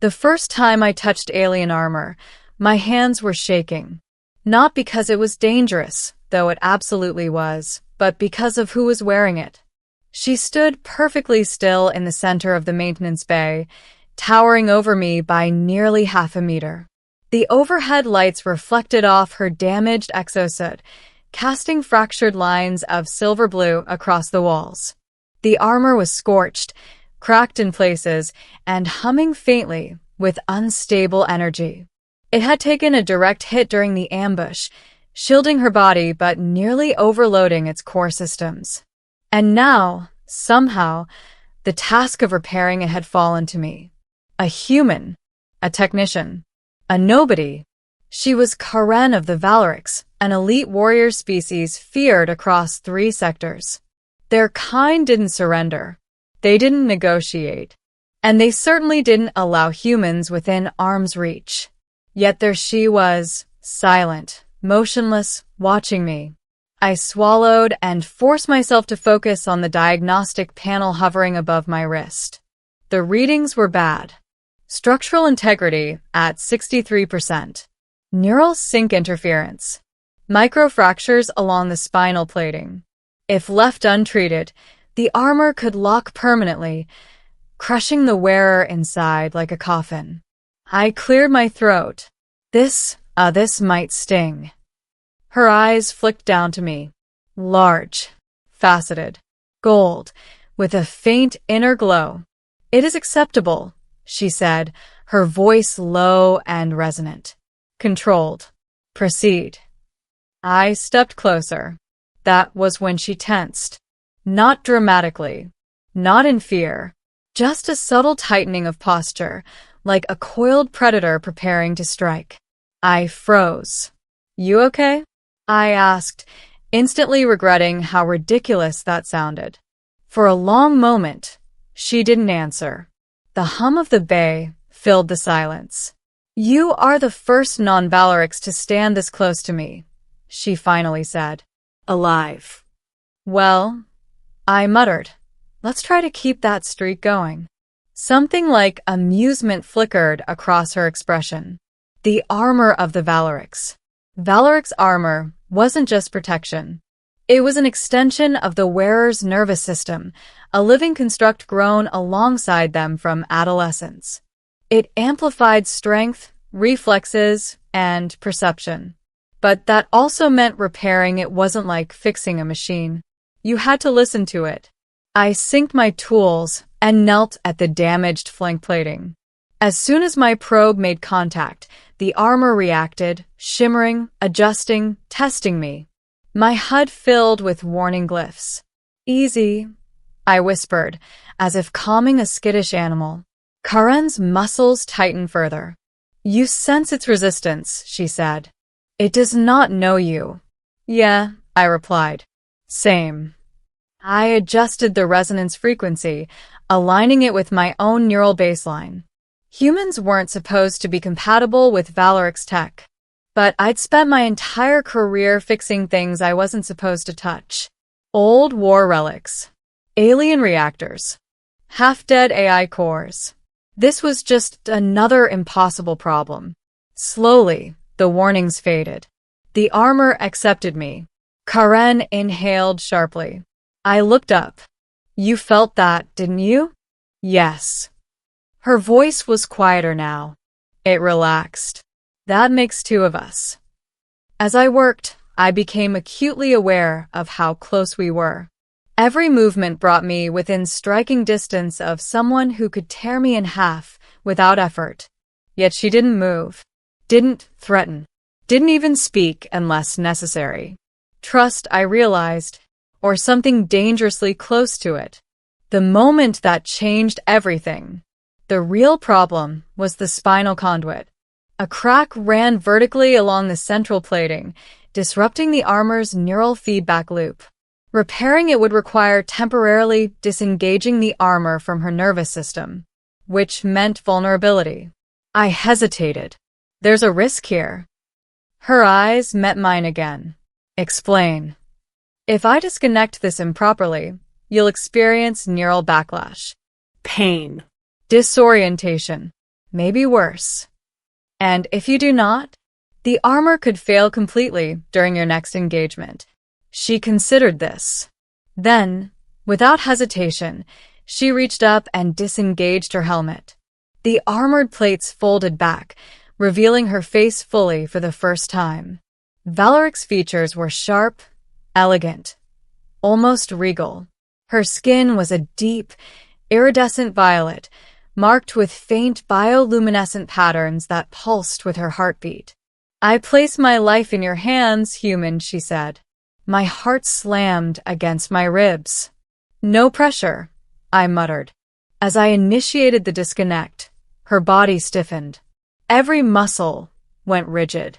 The first time I touched alien armor, my hands were shaking. Not because it was dangerous, though it absolutely was, but because of who was wearing it. She stood perfectly still in the center of the maintenance bay, towering over me by nearly half a meter. The overhead lights reflected off her damaged exosuit, casting fractured lines of silver blue across the walls. The armor was scorched, cracked in places, and humming faintly with unstable energy. It had taken a direct hit during the ambush, shielding her body but nearly overloading its core systems. And now, somehow, the task of repairing it had fallen to me. A human, a technician, a nobody. She was Karen of the Valorix, an elite warrior species feared across 3 sectors. Their kind didn't surrender. They didn't negotiate. And they certainly didn't allow humans within arm's reach. Yet there she was, silent, motionless, watching me. I swallowed and forced myself to focus on the diagnostic panel hovering above my wrist. The readings were bad. Structural integrity at 63%. Neural sync interference. Microfractures along the spinal plating. If left untreated, the armor could lock permanently, crushing the wearer inside like a coffin. I cleared my throat. This might sting. Her eyes flicked down to me. Large, faceted, gold, with a faint inner glow. It is acceptable, she said, her voice low and resonant. Controlled. Proceed. I stepped closer. That was when she tensed. Not dramatically. Not in fear. Just a subtle tightening of posture, like a coiled predator preparing to strike. I froze. You okay? I asked, instantly regretting how ridiculous that sounded. For a long moment, she didn't answer. The hum of the bay filled the silence. You are the first non-Valorix to stand this close to me, she finally said. Alive. Well, I muttered. Let's try to keep that streak going. Something like amusement flickered across her expression. The armor of the Valorix. Valorix armor wasn't just protection. It was an extension of the wearer's nervous system, a living construct grown alongside them from adolescence. It amplified strength, reflexes, and perception. But that also meant repairing it wasn't like fixing a machine. You had to listen to it. I synced my tools and knelt at the damaged flank plating. As soon as my probe made contact, the armor reacted, shimmering, adjusting, testing me. My HUD filled with warning glyphs. Easy, I whispered, as if calming a skittish animal. Karen's muscles tightened further. You sense its resistance, she said. It does not know you. Yeah, I replied. Same. I adjusted the resonance frequency, aligning it with my own neural baseline. Humans weren't supposed to be compatible with Valorix tech. But I'd spent my entire career fixing things I wasn't supposed to touch. Old war relics. Alien reactors. Half-dead AI cores. This was just another impossible problem. Slowly, the warnings faded. The armor accepted me. Karen inhaled sharply. I looked up. You felt that, didn't you? Yes. Her voice was quieter now. It relaxed. That makes 2 of us. As I worked, I became acutely aware of how close we were. Every movement brought me within striking distance of someone who could tear me in half without effort. Yet she didn't move, didn't threaten, didn't even speak unless necessary. Trust, I realized, or something dangerously close to it. The moment that changed everything. The real problem was the spinal conduit. A crack ran vertically along the central plating, disrupting the armor's neural feedback loop. Repairing it would require temporarily disengaging the armor from her nervous system, which meant vulnerability. I hesitated. There's a risk here. Her eyes met mine again. Explain. If I disconnect this improperly, you'll experience neural backlash. Pain. Disorientation. maybe worse. And if you do not, the armor could fail completely during your next engagement. She considered this. Then, without hesitation, she reached up and disengaged her helmet. The armored plates folded back, revealing her face fully for the first time. Valeric's features were sharp, elegant, almost regal. Her skin was a deep, iridescent violet, marked with faint bioluminescent patterns that pulsed with her heartbeat. "I place my life in your hands, human," she said. My heart slammed against my ribs. "No pressure," I muttered. As I initiated the disconnect, her body stiffened. Every muscle went rigid.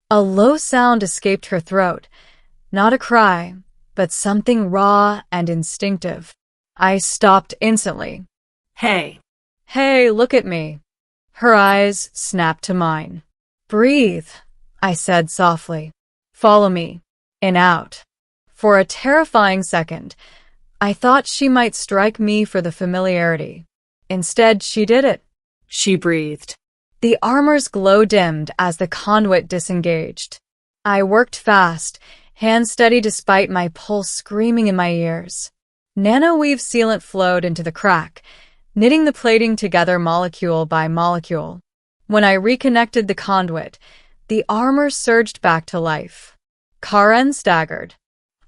A low sound escaped her throat, not a cry, but something raw and instinctive. I stopped instantly. Hey, look at me." Her eyes snapped to mine. "Breathe," I said softly. "Follow me." In out. For a terrifying second, I thought she might strike me for the familiarity. Instead, she did it. she breathed. The armor's glow dimmed as the conduit disengaged. I worked fast, hands steady despite my pulse screaming in my ears. Nanoweave sealant flowed into the crack, knitting the plating together molecule by molecule. When I reconnected the conduit, the armor surged back to life. Karen staggered.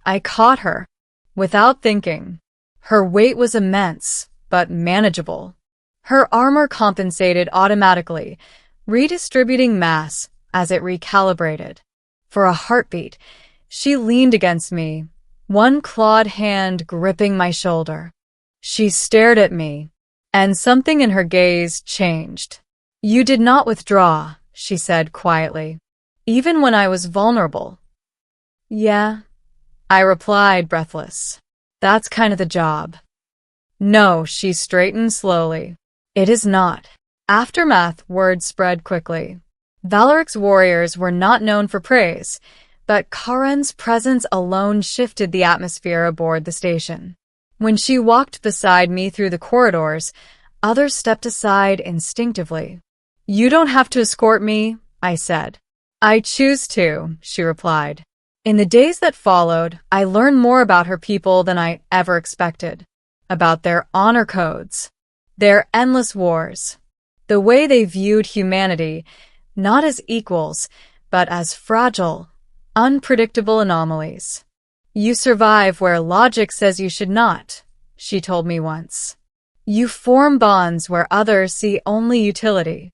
I caught her, without thinking. Her weight was immense, but manageable. Her armor compensated automatically, redistributing mass as it recalibrated. For a heartbeat, she leaned against me, one clawed hand gripping my shoulder. She stared at me, and something in her gaze changed. "You did not withdraw," she said quietly, "even when I was vulnerable." "Yeah," I replied, breathless. "That's kind of the job." "No," she straightened slowly. "It is not." Aftermath word spread quickly. Valeric's warriors were not known for praise, but Karen's presence alone shifted the atmosphere aboard the station. When she walked beside me through the corridors, others stepped aside instinctively. "You don't have to escort me," I said. "I choose to," she replied. In the days that followed, I learned more about her people than I ever expected. About their honor codes, their endless wars, the way they viewed humanity, not as equals, but as fragile, unpredictable anomalies. "You survive where logic says you should not," she told me once. "You form bonds where others see only utility.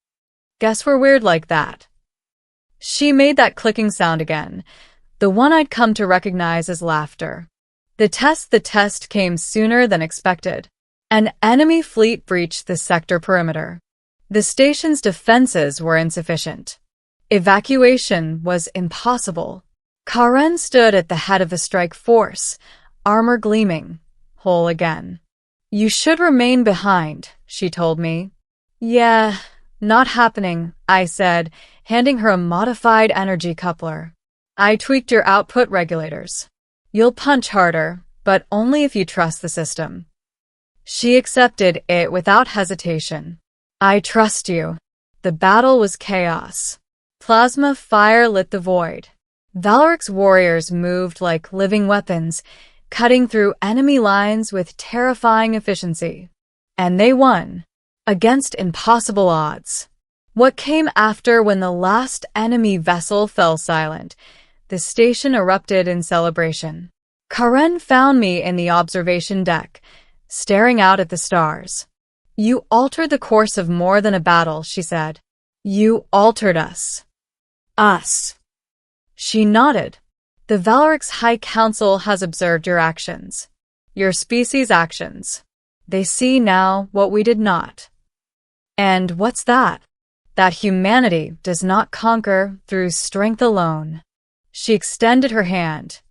Guess we're weird like that." She made that clicking sound again, the one I'd come to recognize as laughter. The test came sooner than expected. An enemy fleet breached the sector perimeter. The station's defenses were insufficient. Evacuation was impossible. Karen stood at the head of the strike force, armor gleaming, whole again. "You should remain behind," she told me. "Yeah, not happening," I said, handing her a modified energy coupler. "I tweaked your output regulators. You'll punch harder, but only if you trust the system." She accepted it without hesitation. "I trust you." The battle was chaos. Plasma fire lit the void. Valeric's warriors moved like living weapons, cutting through enemy lines with terrifying efficiency. And they won, against impossible odds. What came after, when the last enemy vessel fell silent, the station erupted in celebration. Karen found me in the observation deck, staring out at the stars. "You altered the course of more than a battle," she said. "You altered us." "Us." She nodded. "The Valeric's High Council has observed your actions. Your species' actions. They see now what we did not." "And what's that?" "That humanity does not conquer through strength alone." She extended her hand,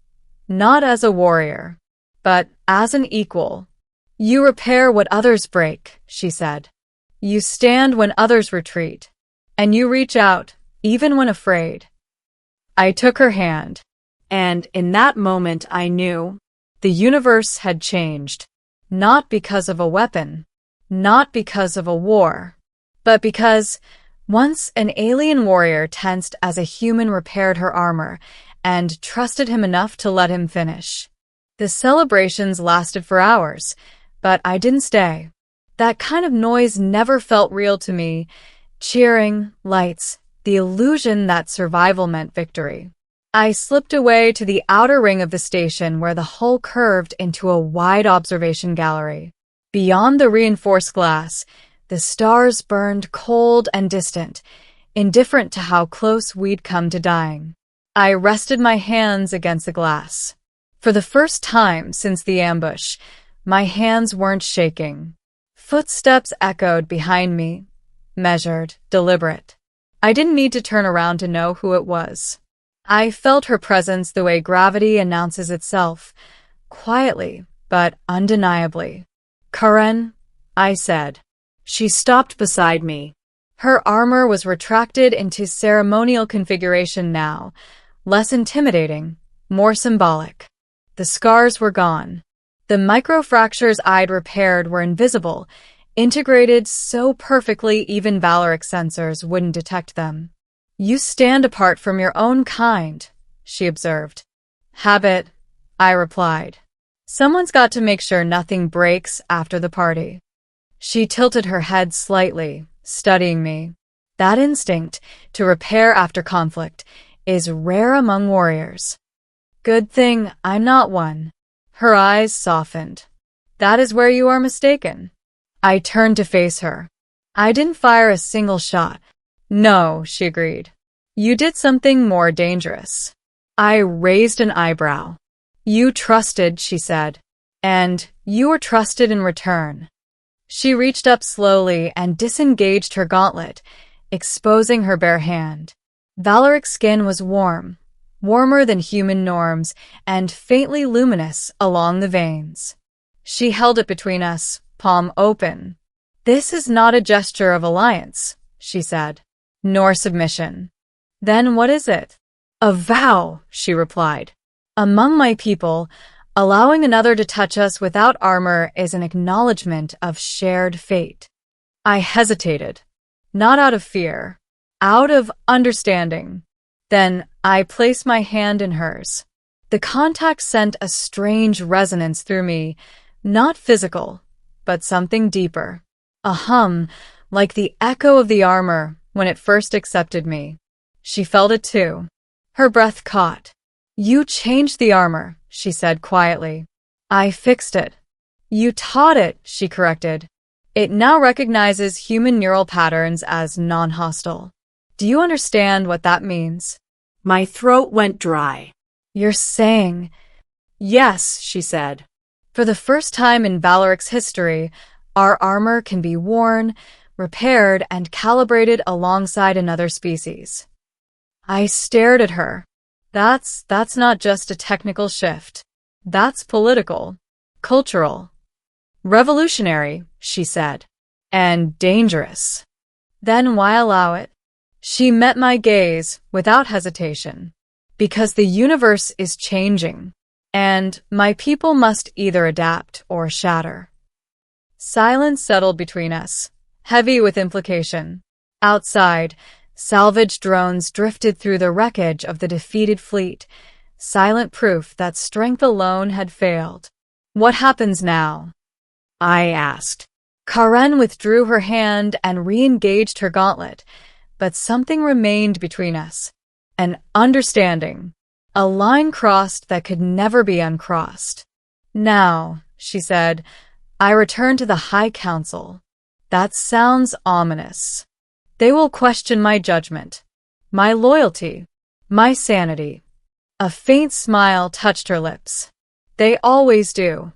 not as a warrior, but as an equal. "You repair what others break," she said. "You stand when others retreat, and you reach out, even when afraid." I took her hand, and in that moment I knew the universe had changed, not because of a weapon, not because of a war, but because once an alien warrior tensed as a human repaired her armor and trusted him enough to let him finish. The celebrations lasted for hours, but I didn't stay. That kind of noise never felt real to me. Cheering, lights, the illusion that survival meant victory. I slipped away to the outer ring of the station where the hull curved into a wide observation gallery. Beyond the reinforced glass, the stars burned cold and distant, indifferent to how close we'd come to dying. I rested my hands against the glass. For the first time since the ambush, my hands weren't shaking. Footsteps echoed behind me, measured, deliberate. I didn't need to turn around to know who it was. I felt her presence the way gravity announces itself, quietly but undeniably. "Karen," I said. She stopped beside me. Her armor was retracted into ceremonial configuration now, less intimidating, more symbolic. The scars were gone. The microfractures I'd repaired were invisible, integrated so perfectly even Valoric's sensors wouldn't detect them. "You stand apart from your own kind," she observed. "Habit," I replied. "Someone's got to make sure nothing breaks after the party." She tilted her head slightly, studying me. That instinct, to repair after conflict, is rare among warriors. Good thing I'm not one. Her eyes softened. "That is where you are mistaken." I turned to face her. "I didn't fire a single shot." "No," she agreed. "You did something more dangerous." I raised an eyebrow. "You trusted," she said. "And you were trusted in return." She reached up slowly and disengaged her gauntlet, exposing her bare hand. Valoric's skin was warm, warmer than human norms, and faintly luminous along the veins. She held it between us, palm open. "This is not a gesture of alliance," she said, "nor submission." "Then what is it?" "A vow," she replied. "Among my people, allowing another to touch us without armor is an acknowledgement of shared fate." I hesitated, not out of fear, out of understanding. Then I placed my hand in hers. The contact sent a strange resonance through me, not physical, but something deeper. A hum, like the echo of the armor when it first accepted me. She felt it too. Her breath caught. "You changed the armor," she said quietly. "I fixed it." "You taught it," she corrected. "It now recognizes human neural patterns as non-hostile." "Do you understand what that means?" My throat went dry. "You're saying—" "Yes," she said. "For the first time in Valoric's history, our armor can be worn, repaired, and calibrated alongside another species." I stared at her. That's not just a technical shift. That's political, cultural, revolutionary," she said, "and dangerous." "Then why allow it?" She met my gaze without hesitation. "Because the universe is changing, and my people must either adapt or shatter." Silence settled between us, heavy with implication. Outside, salvage drones drifted through the wreckage of the defeated fleet, silent proof that strength alone had failed. "What happens now?" I asked. Karen withdrew her hand and re-engaged her gauntlet, but something remained between us. An understanding. A line crossed that could never be uncrossed. "Now," she said, "I return to the High Council." That sounds ominous. They will question my judgment, my loyalty, my sanity. A faint smile touched her lips. "They always do."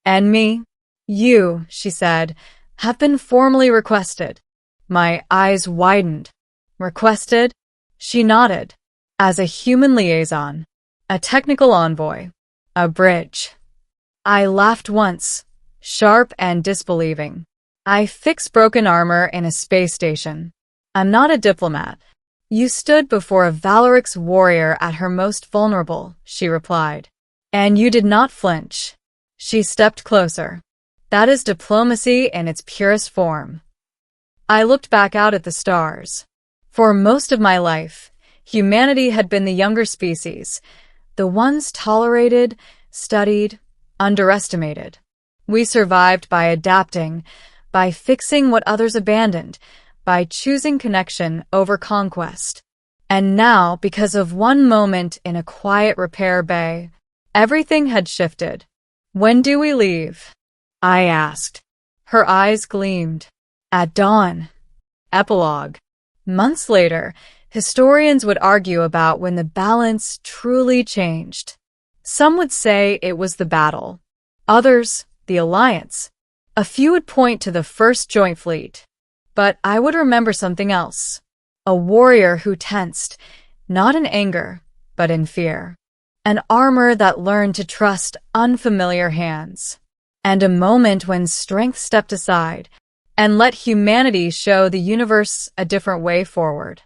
"And me?" "You," she said, "have been formally requested." My eyes widened. "Requested?" She nodded. "As a human liaison, a technical envoy, a bridge." I laughed once, sharp and disbelieving. "I fix broken armor in a space station. I'm not a diplomat." "You stood before a Valoric's warrior at her most vulnerable," she replied. "And you did not flinch." She stepped closer. "That is diplomacy in its purest form." I looked back out at the stars. For most of my life, humanity had been the younger species, the ones tolerated, studied, underestimated. We survived by adapting, by fixing what others abandoned, by choosing connection over conquest. And now, because of one moment in a quiet repair bay, everything had shifted. "When do we leave?" I asked. Her eyes gleamed. "At dawn." Epilogue. Months later, historians would argue about when the balance truly changed. Some would say it was the battle. Others, the alliance. A few would point to the first joint fleet. But I would remember something else. A warrior who tensed, not in anger, but in fear. An armor that learned to trust unfamiliar hands. And a moment when strength stepped aside and let humanity show the universe a different way forward.